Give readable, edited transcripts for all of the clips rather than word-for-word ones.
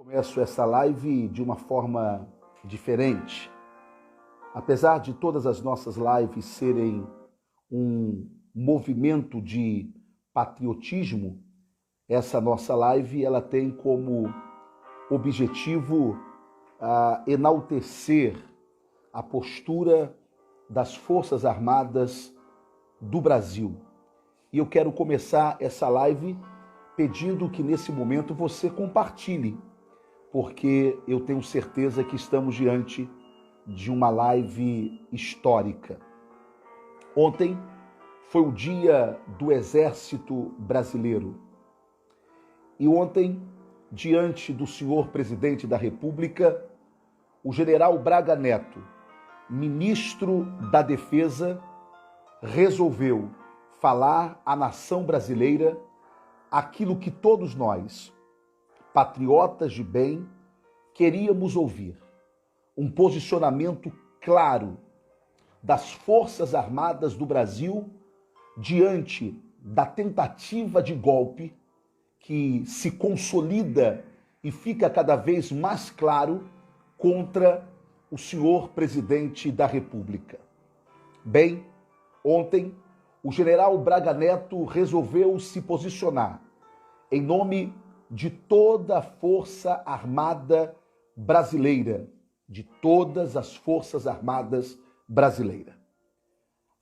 Começo essa live de uma forma diferente. Apesar de todas as nossas lives serem um movimento de patriotismo, essa nossa live ela tem como objetivo enaltecer a postura das Forças Armadas do Brasil. E eu quero começar essa live pedindo que nesse momento você compartilhe, porque eu tenho certeza que estamos diante de uma live histórica. Ontem foi o dia do Exército Brasileiro. E ontem, diante do senhor presidente da República, o general Braga Neto, ministro da Defesa, resolveu falar à nação brasileira aquilo que todos nós, patriotas de bem, queríamos ouvir. Um posicionamento claro das Forças Armadas do Brasil diante da tentativa de golpe que se consolida e fica cada vez mais claro contra o senhor presidente da República. Bem, ontem o general Braga Neto resolveu se posicionar em nome de toda a Força Armada brasileira, de todas as Forças Armadas brasileiras.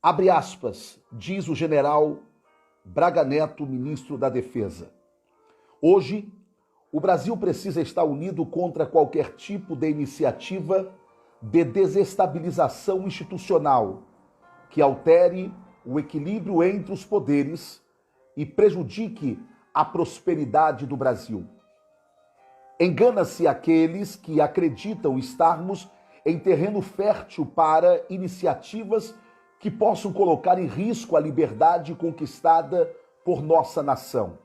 Abre aspas, diz o general Braga Neto, ministro da Defesa. Hoje, o Brasil precisa estar unido contra qualquer tipo de iniciativa de desestabilização institucional que altere o equilíbrio entre os poderes e prejudique a prosperidade do Brasil. Engana-se aqueles que acreditam estarmos em terreno fértil para iniciativas que possam colocar em risco a liberdade conquistada por nossa nação.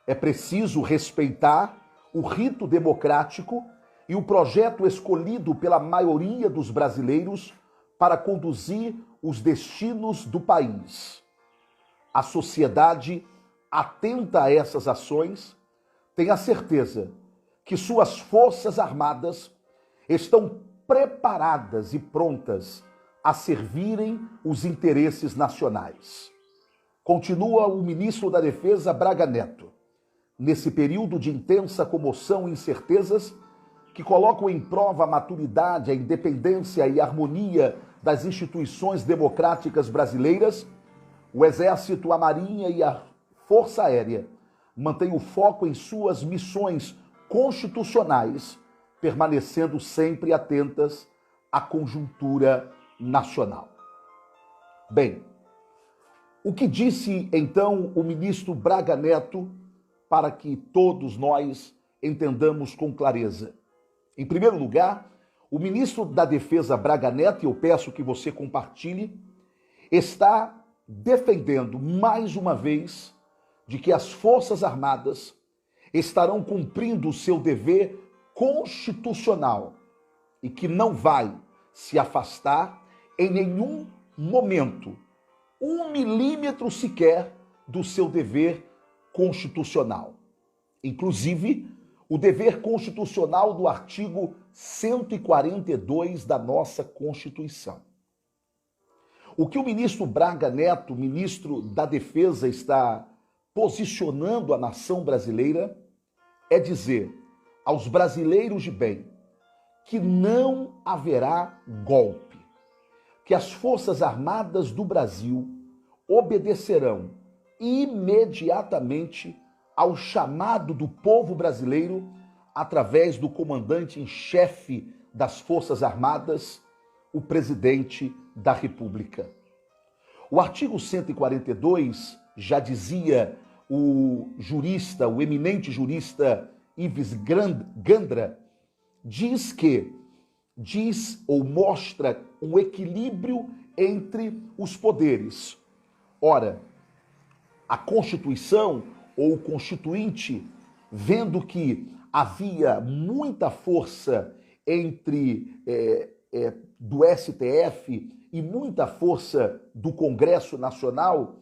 É preciso respeitar o rito democrático e o projeto escolhido pela maioria dos brasileiros para conduzir os destinos do país. A sociedade atenta a essas ações, tem a certeza que suas Forças Armadas estão preparadas e prontas a servirem os interesses nacionais. Continua o ministro da Defesa, Braga Neto. Nesse período de intensa comoção e incertezas que colocam em prova a maturidade, a independência e a harmonia das instituições democráticas brasileiras, o Exército, a Marinha e a Força Aérea mantém o foco em suas missões constitucionais, permanecendo sempre atentas à conjuntura nacional. Bem, o que disse então o ministro Braga Neto para que todos nós entendamos com clareza? Em primeiro lugar, o ministro da Defesa Braga Neto, e eu peço que você compartilhe, está defendendo mais uma vez de que as Forças Armadas estarão cumprindo o seu dever constitucional e que não vai se afastar em nenhum momento, 1 milímetro sequer do seu dever constitucional. Inclusive, o dever constitucional do artigo 142 da nossa Constituição. O que o ministro Braga Neto, ministro da Defesa, está posicionando a nação brasileira é dizer aos brasileiros de bem que não haverá golpe, que as Forças Armadas do Brasil obedecerão imediatamente ao chamado do povo brasileiro através do comandante em chefe das Forças Armadas, o presidente da República. O artigo 142 já dizia o jurista, o eminente jurista Ives Gandra, diz ou mostra um equilíbrio entre os poderes. Ora, a Constituição ou o Constituinte, vendo que havia muita força do STF e muita força do Congresso Nacional,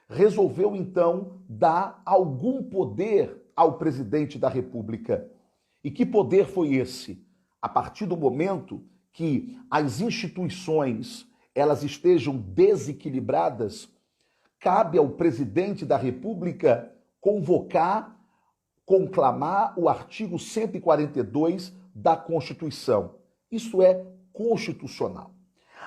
resolveu então dar algum poder ao presidente da República. E que poder foi esse? A partir do momento que as instituições elas estejam desequilibradas, cabe ao presidente da República convocar, conclamar o artigo 142 da Constituição. Isso é constitucional.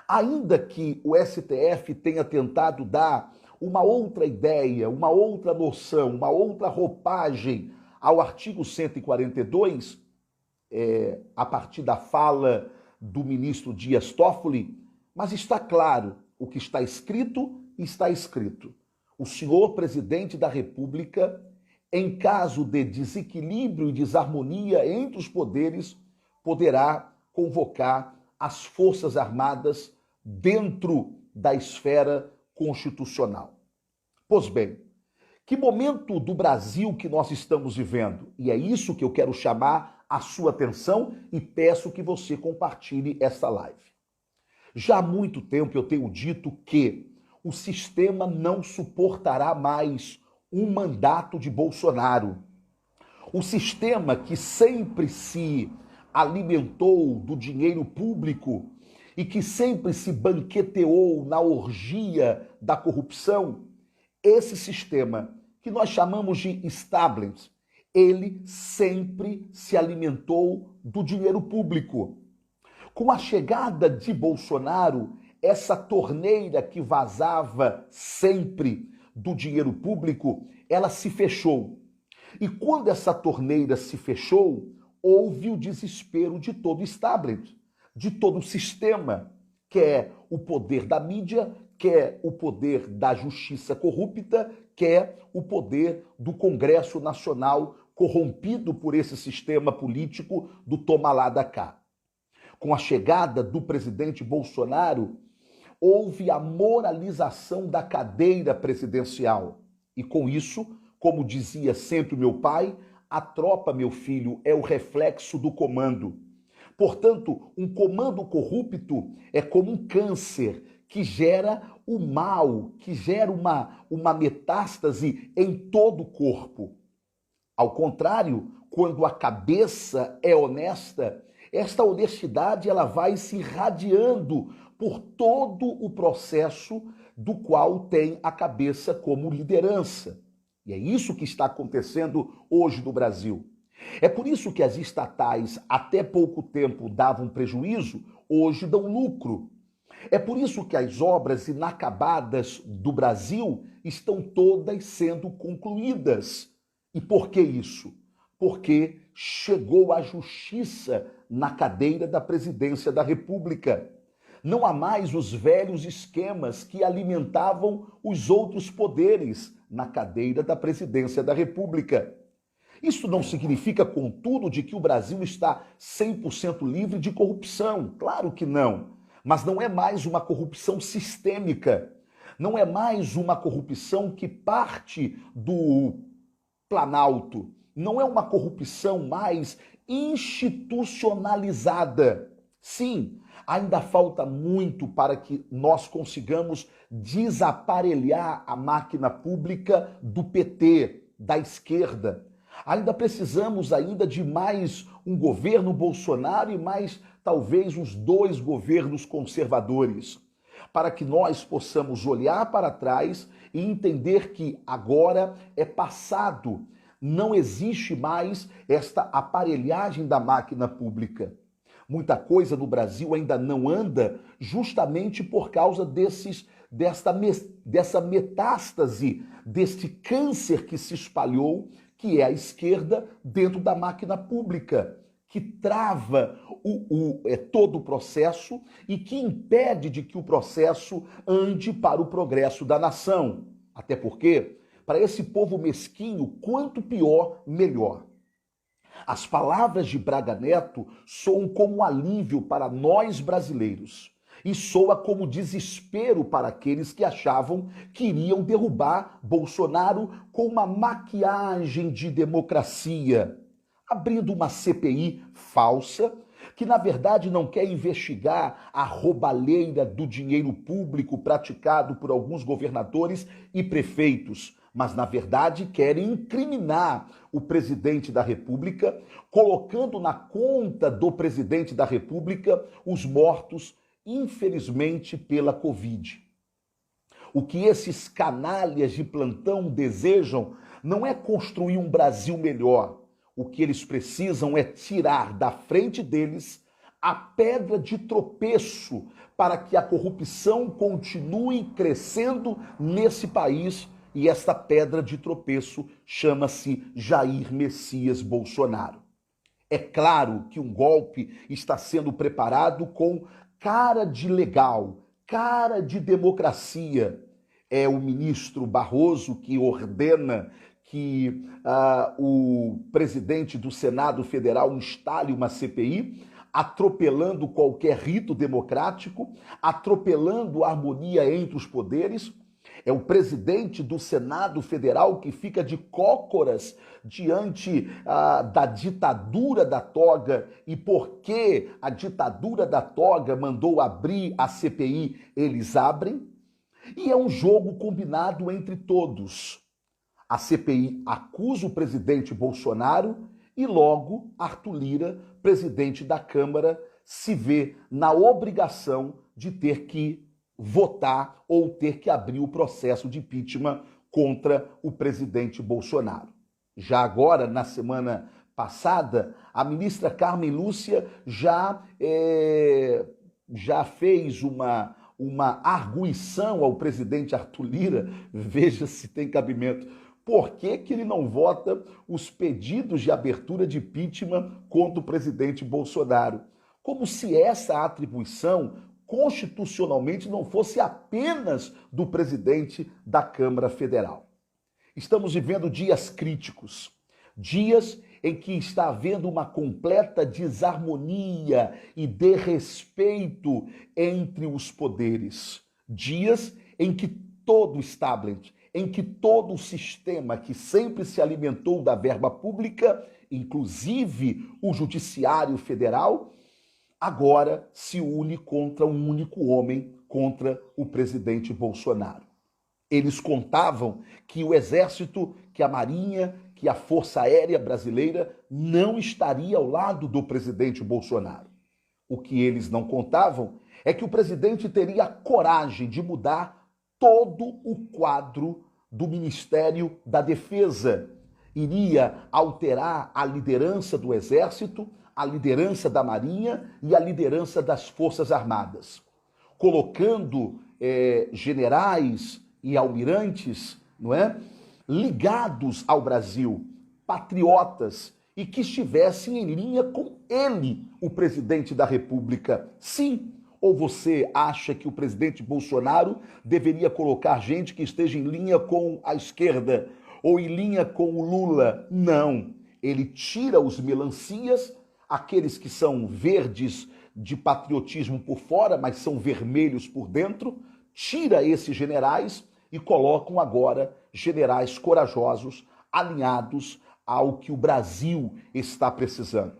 Ainda que o STF tenha tentado dar uma outra ideia, uma outra noção, uma outra roupagem ao artigo 142, a partir da fala do ministro Dias Toffoli, mas está claro, o que está escrito, está escrito. O senhor presidente da República, em caso de desequilíbrio e desarmonia entre os poderes, poderá convocar as Forças Armadas dentro da esfera constitucional. Pois bem, que momento do Brasil que nós estamos vivendo? E é isso que eu quero chamar a sua atenção e peço que você compartilhe esta live. Já há muito tempo eu tenho dito que o sistema não suportará mais um mandato de Bolsonaro. O sistema que sempre se alimentou do dinheiro público e que sempre se banqueteou na orgia da corrupção, esse sistema que nós chamamos de establishment, ele sempre se alimentou do dinheiro público. Com a chegada de Bolsonaro, essa torneira que vazava sempre do dinheiro público, ela se fechou. E quando essa torneira se fechou, houve o desespero de todo o establishment, de todo o sistema, quer o poder da mídia, quer o poder da justiça corrupta, quer o poder do Congresso Nacional corrompido por esse sistema político do toma lá da cá. Com a chegada do presidente Bolsonaro, houve a moralização da cadeira presidencial. E com isso, como dizia sempre o meu pai, a tropa, meu filho, é o reflexo do comando. Portanto, um comando corrupto é como um câncer que gera o mal, que gera uma metástase em todo o corpo. Ao contrário, quando a cabeça é honesta, esta honestidade ela vai se irradiando por todo o processo do qual tem a cabeça como liderança. E é isso que está acontecendo hoje no Brasil. É por isso que as estatais até pouco tempo davam prejuízo, hoje dão lucro. É por isso que as obras inacabadas do Brasil estão todas sendo concluídas. E por que isso? Porque chegou a justiça na cadeira da presidência da República. Não há mais os velhos esquemas que alimentavam os outros poderes na cadeira da presidência da República. Isso não significa, contudo, de que o Brasil está 100% livre de corrupção. Claro que não. Mas não é mais uma corrupção sistêmica. Não é mais uma corrupção que parte do Planalto. Não é uma corrupção mais institucionalizada. Sim, ainda falta muito para que nós consigamos desaparelhar a máquina pública do PT, da esquerda. Ainda precisamos de mais um governo Bolsonaro e mais talvez uns 2 governos conservadores, para que nós possamos olhar para trás e entender que agora é passado, não existe mais esta aparelhagem da máquina pública. Muita coisa no Brasil ainda não anda justamente por causa dessa metástase, deste câncer que se espalhou, que é a esquerda dentro da máquina pública, que trava todo o processo e que impede de que o processo ande para o progresso da nação. Até porque, para esse povo mesquinho, quanto pior, melhor. As palavras de Braga Neto soam como um alívio para nós brasileiros e soa como desespero para aqueles que achavam que iriam derrubar Bolsonaro com uma maquiagem de democracia, abrindo uma CPI falsa que, na verdade, não quer investigar a roubalheira do dinheiro público praticado por alguns governadores e prefeitos, mas na verdade querem incriminar o presidente da República, colocando na conta do presidente da República os mortos, infelizmente, pela Covid. O que esses canalhas de plantão desejam não é construir um Brasil melhor. O que eles precisam é tirar da frente deles a pedra de tropeço para que a corrupção continue crescendo nesse país. E esta pedra de tropeço chama-se Jair Messias Bolsonaro. É claro que um golpe está sendo preparado com cara de legal, cara de democracia. É o ministro Barroso que ordena que o presidente do Senado Federal instale uma CPI, atropelando qualquer rito democrático, atropelando a harmonia entre os poderes. É o presidente do Senado Federal que fica de cócoras diante da ditadura da toga, e porque a ditadura da toga mandou abrir a CPI, eles abrem. E é um jogo combinado entre todos. A CPI acusa o presidente Bolsonaro e logo Arthur Lira, presidente da Câmara, se vê na obrigação de ter que votar ou ter que abrir o processo de impeachment contra o presidente Bolsonaro. Já agora, na semana passada, a ministra Carmen Lúcia já fez uma arguição ao presidente Arthur Lira. Veja se tem cabimento. Por que ele não vota os pedidos de abertura de impeachment contra o presidente Bolsonaro? Como se essa atribuição constitucionalmente não fosse apenas do presidente da Câmara Federal. Estamos vivendo dias críticos, dias em que está havendo uma completa desarmonia e desrespeito entre os poderes, dias em que todo o establishment, em que todo o sistema que sempre se alimentou da verba pública, inclusive o Judiciário Federal, agora se une contra um único homem, contra o presidente Bolsonaro. Eles contavam que o Exército, que a Marinha, que a Força Aérea Brasileira não estaria ao lado do presidente Bolsonaro. O que eles não contavam é que o presidente teria a coragem de mudar todo o quadro do Ministério da Defesa. Iria alterar a liderança do Exército, a liderança da Marinha e a liderança das Forças Armadas, colocando generais e almirantes, não é, ligados ao Brasil, patriotas, e que estivessem em linha com ele, o presidente da República. Sim, ou você acha que o presidente Bolsonaro deveria colocar gente que esteja em linha com a esquerda ou em linha com o Lula? Não, ele tira os melancias, aqueles que são verdes de patriotismo por fora, mas são vermelhos por dentro, tira esses generais e colocam agora generais corajosos, alinhados ao que o Brasil está precisando.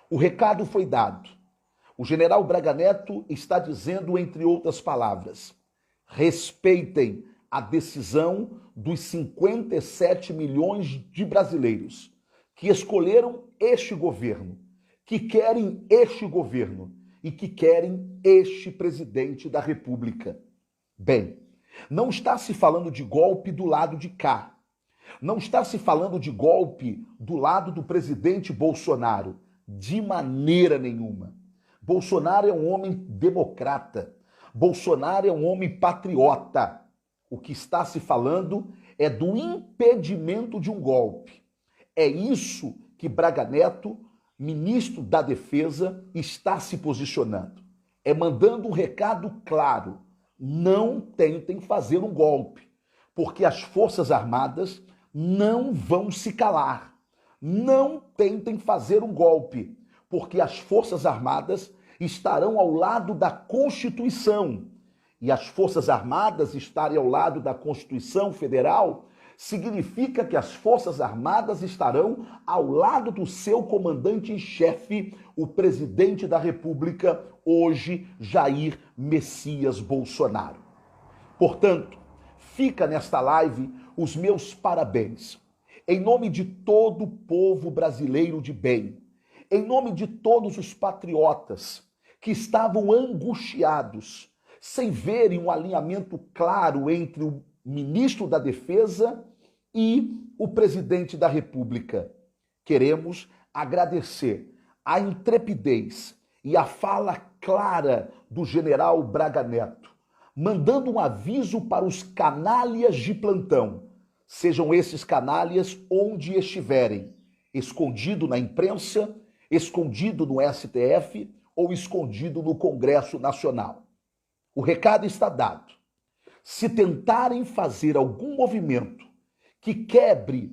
O recado foi dado. O general Braga Neto está dizendo, entre outras palavras, respeitem a decisão dos 57 milhões de brasileiros que escolheram este governo, que querem este governo e que querem este presidente da República. Bem, não está se falando de golpe do lado de cá. Não está se falando de golpe do lado do presidente Bolsonaro. De maneira nenhuma. Bolsonaro é um homem democrata. Bolsonaro é um homem patriota. O que está se falando é do impedimento de um golpe. É isso que Braga Neto, ministro da Defesa, está se posicionando. É mandando um recado claro. Não tentem fazer um golpe, porque as Forças Armadas não vão se calar. Não tentem fazer um golpe, porque as Forças Armadas estarão ao lado da Constituição. E as Forças Armadas estarem ao lado da Constituição Federal significa que as Forças Armadas estarão ao lado do seu comandante em chefe, o presidente da República, hoje Jair Messias Bolsonaro. Portanto, fica nesta live os meus parabéns. Em nome de todo o povo brasileiro de bem, em nome de todos os patriotas que estavam angustiados, sem verem um alinhamento claro entre o ministro da Defesa e o presidente da República. Queremos agradecer a intrepidez e a fala clara do general Braga Neto, mandando um aviso para os canalhas de plantão, sejam esses canalhas onde estiverem, escondido na imprensa, escondido no STF ou escondido no Congresso Nacional. O recado está dado. Se tentarem fazer algum movimento que quebre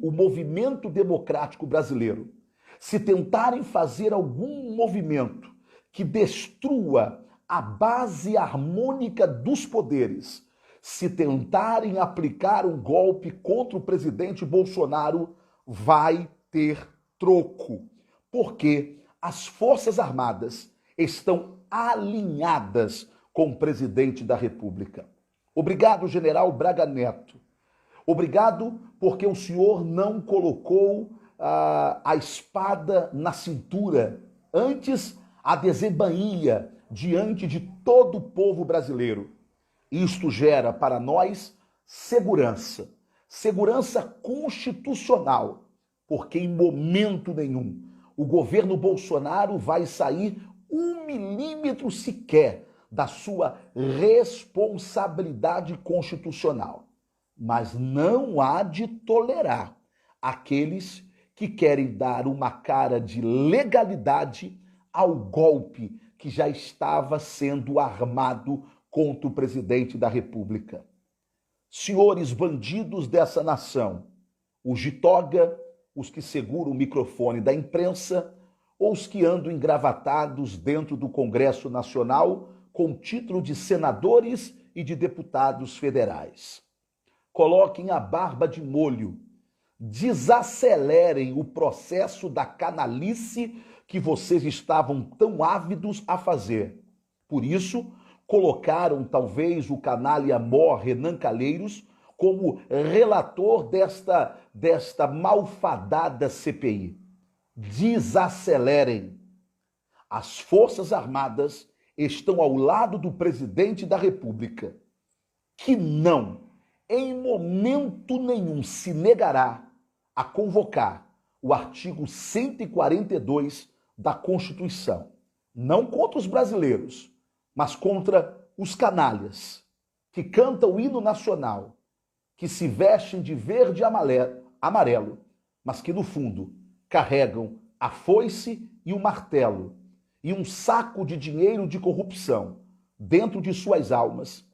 o movimento democrático brasileiro, se tentarem fazer algum movimento que destrua a base harmônica dos poderes, se tentarem aplicar um golpe contra o presidente Bolsonaro, vai ter troco, porque as Forças Armadas estão alinhadas com o presidente da República. Obrigado, general Braga Neto. Obrigado porque o senhor não colocou a espada na cintura, antes a desembainha diante de todo o povo brasileiro. Isto gera para nós segurança, segurança constitucional, porque em momento nenhum o governo Bolsonaro vai sair 1 milímetro sequer da sua responsabilidade constitucional. Mas não há de tolerar aqueles que querem dar uma cara de legalidade ao golpe que já estava sendo armado contra o presidente da República. Senhores bandidos dessa nação, os de toga, os que seguram o microfone da imprensa, ou os que andam engravatados dentro do Congresso Nacional com título de senadores e de deputados federais. Coloquem a barba de molho, desacelerem o processo da canalice que vocês estavam tão ávidos a fazer. Por isso, colocaram talvez o canalha mor Renan Calheiros como relator desta malfadada CPI. Desacelerem. As Forças Armadas estão ao lado do presidente da República, que não, em momento nenhum, se negará a convocar o artigo 142 da Constituição, não contra os brasileiros, mas contra os canalhas que cantam o hino nacional, que se vestem de verde e amarelo, mas que no fundo carregam a foice e o martelo e um saco de dinheiro de corrupção dentro de suas almas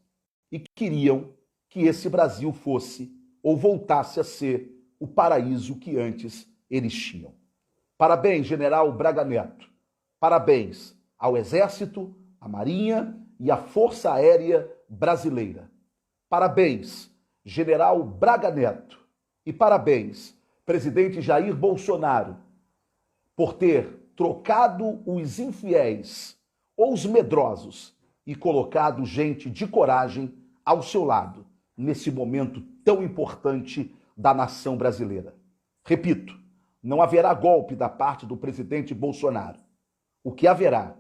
e queriam que esse Brasil fosse ou voltasse a ser o paraíso que antes eles tinham. Parabéns, general Braga Neto. Parabéns ao Exército, à Marinha e à Força Aérea Brasileira. Parabéns, general Braga Neto. E parabéns, presidente Jair Bolsonaro, por ter trocado os infiéis ou os medrosos e colocado gente de coragem ao seu lado, nesse momento tão importante da nação brasileira. Repito, não haverá golpe da parte do presidente Bolsonaro. O que haverá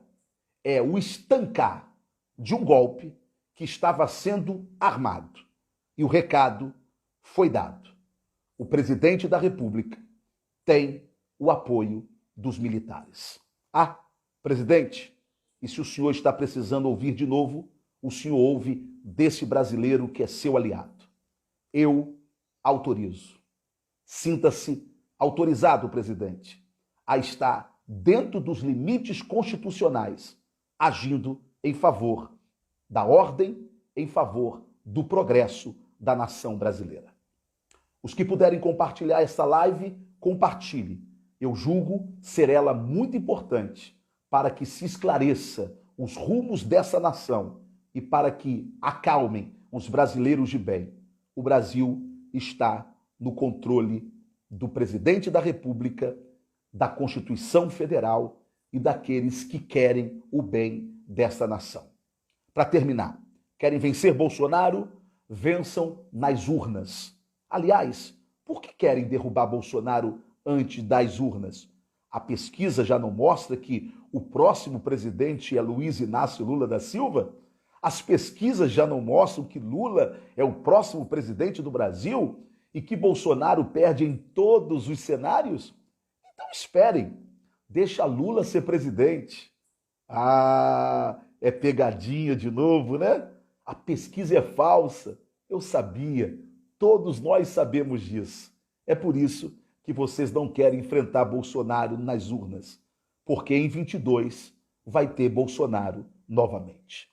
é o estancar de um golpe que estava sendo armado. E o recado foi dado. O presidente da República tem o apoio dos militares. Ah, presidente, e se o senhor está precisando ouvir de novo, o senhor ouve desse brasileiro que é seu aliado. Eu autorizo. Sinta-se autorizado, presidente, a estar dentro dos limites constitucionais, agindo em favor da ordem, em favor do progresso da nação brasileira. Os que puderem compartilhar essa live, compartilhe. Eu julgo ser ela muito importante para que se esclareça os rumos dessa nação e para que acalmem os brasileiros de bem. O Brasil está no controle do presidente da República, da Constituição Federal e daqueles que querem o bem dessa nação. Para terminar, querem vencer Bolsonaro? vençam nas urnas. Aliás, por que querem derrubar Bolsonaro antes das urnas? A pesquisa já não mostra que o próximo presidente é Luiz Inácio Lula da Silva? As pesquisas já não mostram que Lula é o próximo presidente do Brasil e que Bolsonaro perde em todos os cenários? Então esperem, deixa Lula ser presidente. Ah, é pegadinha de novo, né? A pesquisa é falsa. Eu sabia, todos nós sabemos disso. É por isso que vocês não querem enfrentar Bolsonaro nas urnas, porque em 22 vai ter Bolsonaro novamente.